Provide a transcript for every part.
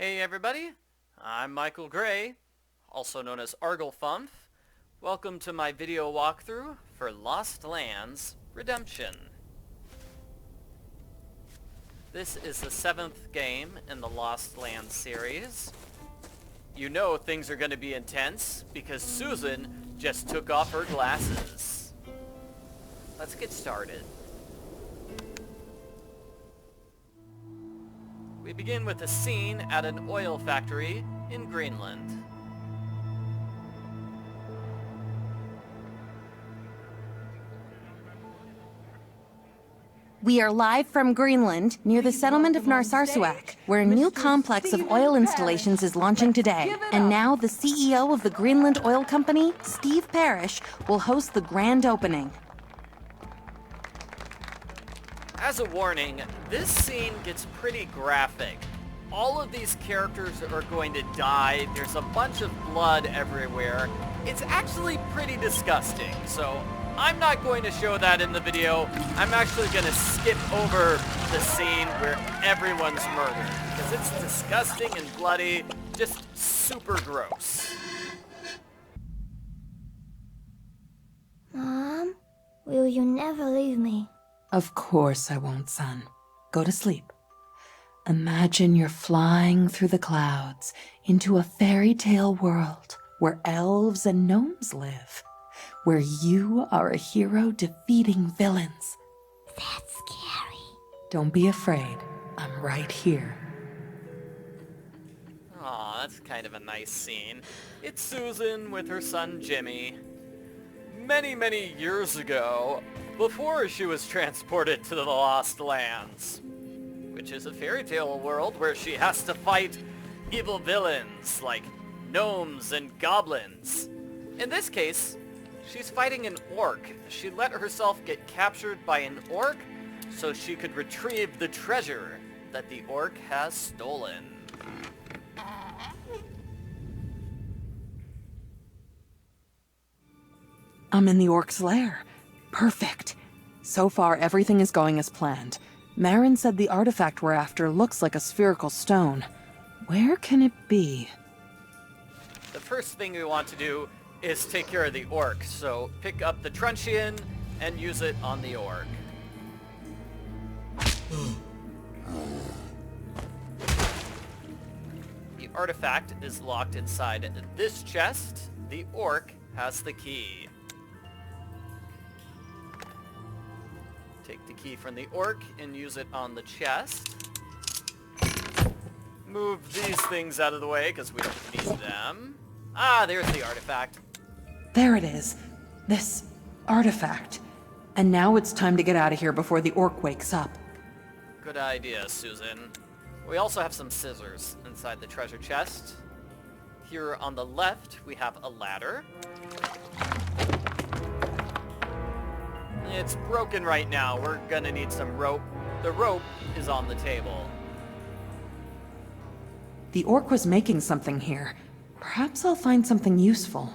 Hey everybody, I'm Michael Gray, also known as Arglefumf. Welcome to my video walkthrough for Lost Lands Redemption. This is the 7th game in the Lost Lands series. You know things are going to be intense because Susan just took off her glasses. Let's get started. We begin with a scene at an oil factory in Greenland. We are live from Greenland, near the settlement of Narsarsuaq, where a new complex of oil installations is launching today. And now the CEO of the Greenland Oil Company, Steve Parrish, will host the grand opening. As a warning, this scene gets pretty graphic. All of these characters are going to die. There's a bunch of blood everywhere. It's actually pretty disgusting, so I'm not going to show that in the video. I'm actually going to skip over the scene where everyone's murdered, because it's disgusting and bloody, just super gross. Mom, will you never leave me? Of course I won't, son. Go to sleep. Imagine you're flying through the clouds into a fairy tale world where elves and gnomes live, where you are a hero defeating villains. That's scary. Don't be afraid. I'm right here. Aw, that's kind of a nice scene. It's Susan with her son Jimmy. Many years ago, before she was transported to the Lost Lands, which is a fairy tale world where she has to fight evil villains like gnomes and goblins. In this case, she's fighting an orc. She let herself get captured by an orc so she could retrieve the treasure that the orc has stolen. I'm in the orc's lair. Perfect. So far, everything is going as planned. Maaron said the artifact we're after looks like a spherical stone. Where can it be? The first thing we want to do is take care of the orc, so pick up the truncheon and use it on the orc. The artifact is locked inside this chest. The orc has the key. Take the key from the orc and use it on the chest. Move these things out of the way because we don't need them. Ah, there's the artifact. There it is. This artifact. And now it's time to get out of here before the orc wakes up. Good idea, Susan. We also have some scissors inside the treasure chest. Here on the left, we have a ladder. It's broken right now. We're gonna need some rope. The rope is on the table. The orc was making something here. Perhaps I'll find something useful.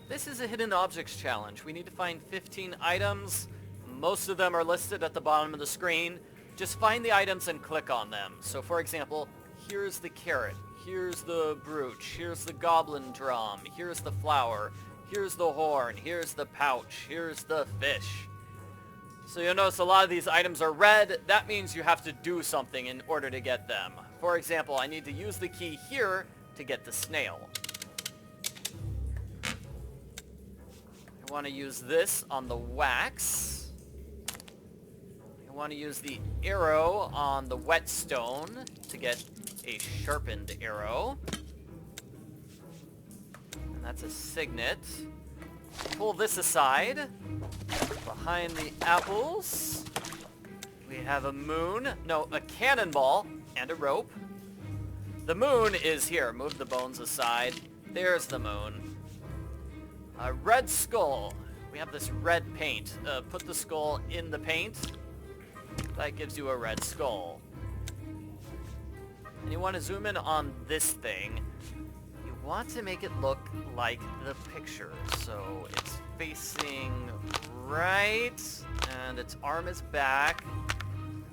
This is a hidden objects challenge. We need to find 15 items. Most of them are listed at the bottom of the screen. Just find the items and click on them. So for example, here's the carrot. Here's the brooch. Here's the goblin drum. Here's the flower. Here's the horn, here's the pouch, here's the fish. So you'll notice a lot of these items are red. That means you have to do something in order to get them. For example, I need to use the key here to get the snail. I want to use this on the wax. I want to use the arrow on the whetstone to get a sharpened arrow. That's a signet. Pull this aside. Behind the apples, we have a moon. No, a cannonball and a rope. The moon is here. Move the bones aside. There's the moon. A red skull. We have this red paint. Put the skull in the paint. That gives you a red skull. And you want to zoom in on this thing. Want to make it look like the picture. So it's facing right, and its arm is back,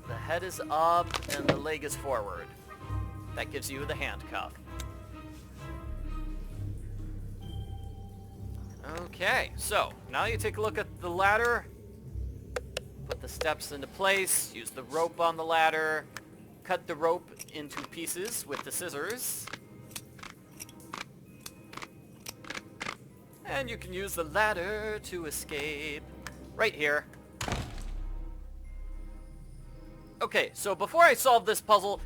the head is up, and the leg is forward. that gives you the handcuff. Okay, so now you take a look at the ladder, put the steps into place, use the rope on the ladder, cut the rope into pieces with the scissors, and you can use the ladder to escape right here. Okay, so before I solve this puzzle,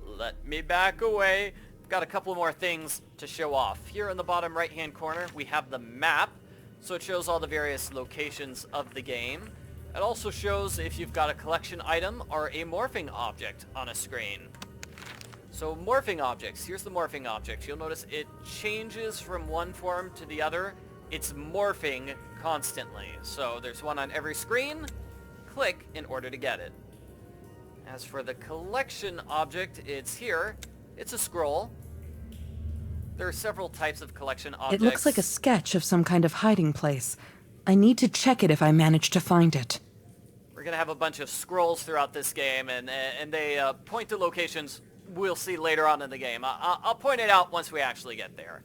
let me back away. I've got a couple more things to show off. Here in the bottom right-hand corner, we have the map, so it shows all the various locations of the game. It also shows if you've got a collection item or a morphing object on a screen. So morphing objects, here's the morphing object. You'll notice it changes from one form to the other. It's morphing constantly. So there's one on every screen. Click in order to get it. As for the collection object, it's here. It's a scroll. There are several types of collection objects. It looks like a sketch of some kind of hiding place. I need to check it if I manage to find it. We're going to have a bunch of scrolls throughout this game, and they point to locations we'll see later on in the game. I'll point it out once we actually get there.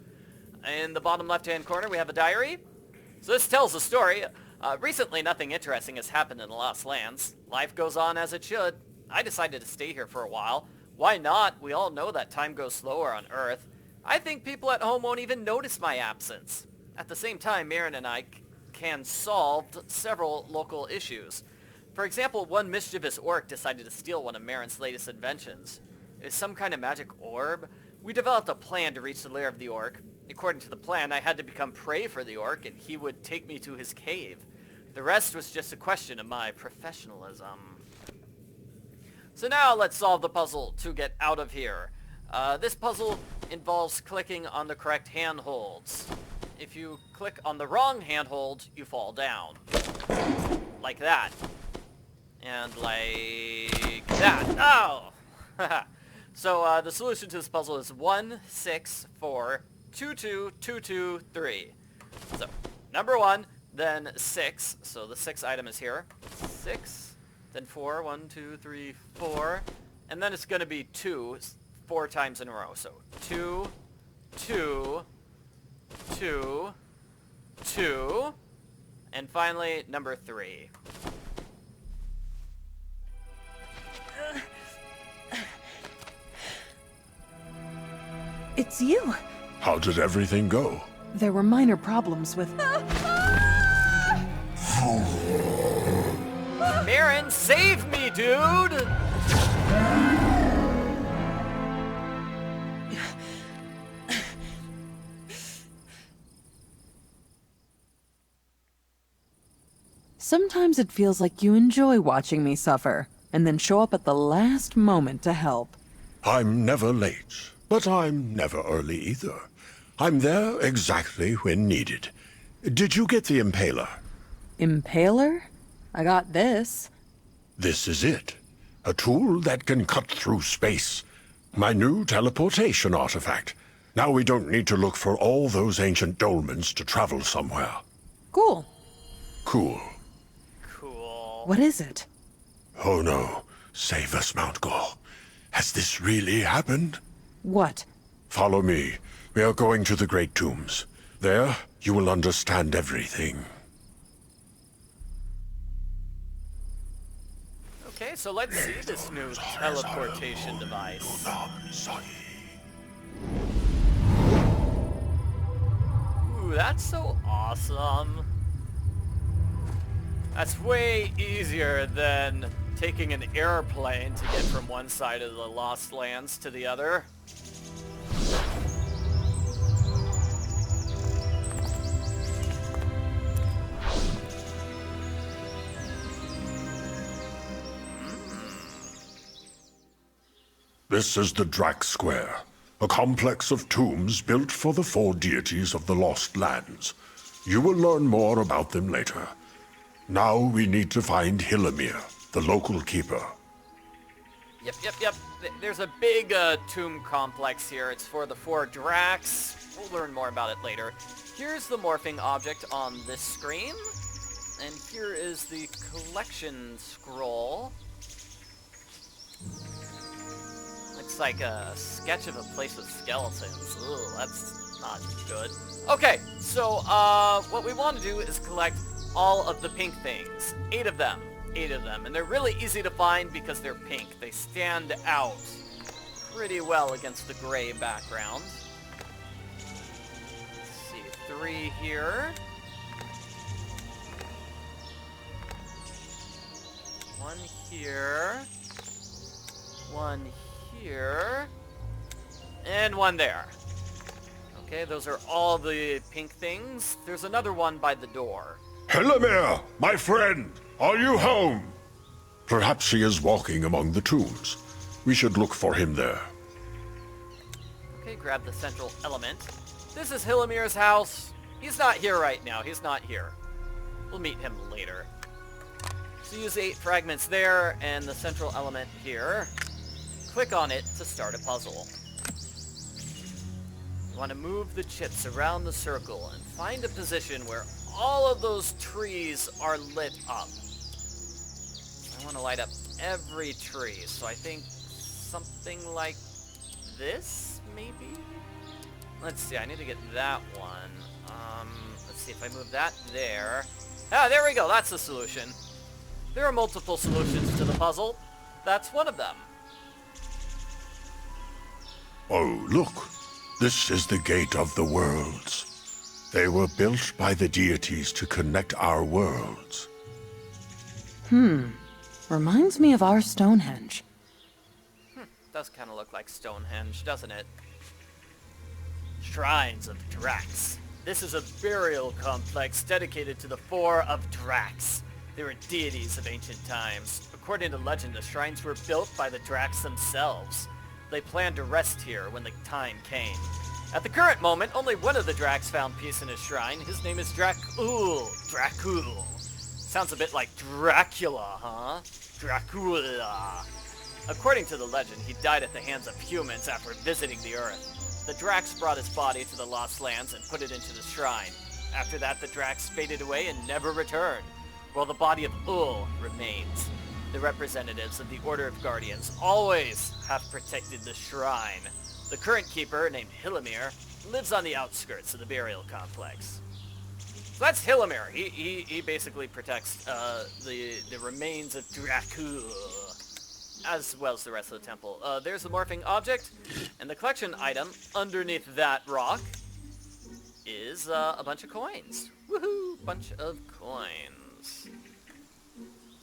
In the bottom left-hand corner, we have a diary. So this tells a story. Recently, nothing interesting has happened in the Lost Lands. Life goes on as it should. I decided to stay here for a while. Why not? We all know that time goes slower on Earth. I think people at home won't even notice my absence. At the same time, Maaron and I can solve several local issues. For example, one mischievous orc decided to steal one of Maaron's latest inventions. It's some kind of magic orb. We developed a plan to reach the lair of the orc. According to the plan, I had to become prey for the orc, and he would take me to his cave. The rest was just a question of my professionalism. So now let's solve the puzzle to get out of here. This puzzle involves clicking on the correct handholds. If you click on the wrong handhold, you fall down. Like that. And like that. Oh! So the solution to this puzzle is 1, 6, 4, 2, 2, 2, 2, 3. So number 1, then 6. So the 6th item is here. 6. Then 4, 1, 2, 3, 4. And then it's going to be 2, 4 times in a row. So 2, 2, 2, 2, and finally number 3. It's you. How did everything go? There were minor problems with... Maaron, save me, dude! Sometimes it feels like you enjoy watching me suffer, and then show up at the last moment to help. I'm never late, but I'm never early either. I'm there exactly when needed. Did you get the impaler? Impaler? I got this. This is it. A tool that can cut through space. My new teleportation artifact. Now we don't need to look for all those ancient dolmens to travel somewhere. Cool. Cool. Cool. What is it? Oh no. Save us, Mount Gore. Has this really happened? What? Follow me. We are going to the Great Tombs. There, you will understand everything. Okay, so let's see this new teleportation device. Ooh, that's so awesome. That's way easier than taking an airplane to get from one side of the Lost Lands to the other. This is the Drak Square, a complex of tombs built for the 4 deities of the Lost Lands. You will learn more about them later. Now we need to find Hilamir, the local keeper. Yep. There's a big tomb complex here. It's for the 4 Drax. We'll learn more about it later. Here's the morphing object on this screen. And here is the collection scroll. Let's Looks like a sketch of a place with skeletons. Ugh, that's not good. Okay, so what we want to do is collect all of the pink things. 8 of them. 8 of them. And they're really easy to find because they're pink. They stand out pretty well against the gray background. Let's see, 3 here. 1 here. 1 here. And 1 there. Okay, those are all the pink things. There's another one by the door. Hilamir, my friend, are you home? Perhaps he is walking among the tombs. We should look for him there. Okay, grab the central element. This is Hilamir's house. He's not here right now. He's not here. We'll meet him later. So use 8 fragments there and the central element here. Click on it to start a puzzle. You want to move the chips around the circle and find a position where all of those trees are lit up. I want to light up every tree, so I think something like this, maybe? Let's see, I need to get that one. Let's see if I move that there. Ah, there we go, that's the solution. There are multiple solutions to the puzzle. That's one of them. Oh, look. This is the gate of the worlds. They were built by the deities to connect our worlds. Reminds me of our Stonehenge. Does kind of look like Stonehenge, doesn't it? Shrines of Drax. This is a burial complex dedicated to the 4 of Drax. They were deities of ancient times. According to legend, the shrines were built by the Drax themselves. They planned to rest here when the time came. At the current moment, only one of the Drax found peace in his shrine. His name is Drak Ul. Drak Ul. Sounds a bit like Dracula, huh? Dracula. According to the legend, he died at the hands of humans after visiting the Earth. The Drax brought his body to the Lost Lands and put it into the shrine. After that, the Drax faded away and never returned, while the body of Ul remains. The representatives of the Order of Guardians always have protected the shrine. The current keeper, named Hilamir, lives on the outskirts of the burial complex. So that's Hilamir. He basically protects the remains of Drak Ul, as well as the rest of the temple. There's the morphing object, and the collection item underneath that rock is a bunch of coins. Woohoo! Bunch of coins.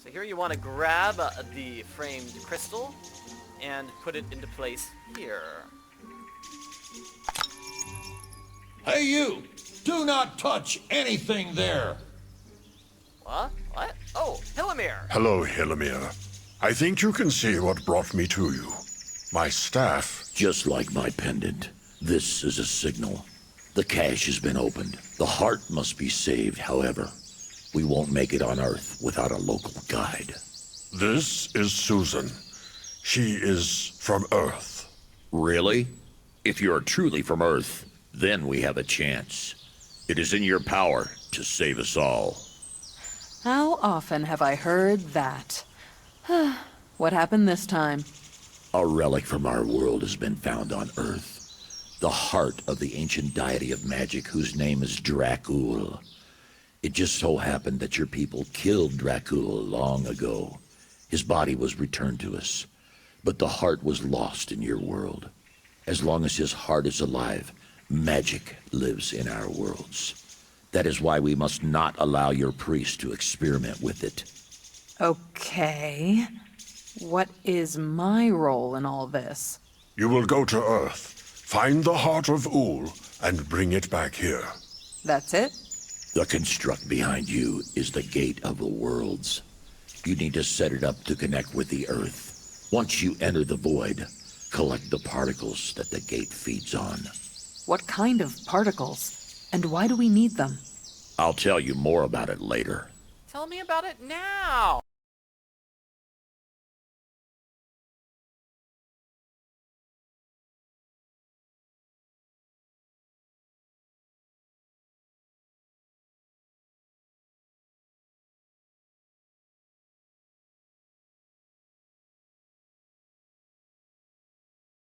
So here you want to grab the framed crystal and put it into place here. Hey you! Do not touch anything there! What? What? Oh, Hilamir! Hello, Hilamir. I think you can see what brought me to you. My staff. Just like my pendant, this is a signal. The cache has been opened. The heart must be saved, however. We won't make it on Earth without a local guide. This is Susan. She is from Earth. Really? If you are truly from Earth, then we have a chance. It is in your power to save us all. How often have I heard that? What happened this time? A relic from our world has been found on Earth. The heart of the ancient deity of magic whose name is Drak Ul. It just so happened that your people killed Drak Ul long ago. His body was returned to us, but the heart was lost in your world. As long as his heart is alive, magic lives in our worlds. That is why we must not allow your priest to experiment with it. Okay. What is my role in all this? You will go to Earth, find the heart of Ul, and bring it back here. That's it? The construct behind you is the Gate of the Worlds. You need to set it up to connect with the Earth. Once you enter the void, collect the particles that the gate feeds on. What kind of particles? And why do we need them? I'll tell you more about it later. Tell me about it now!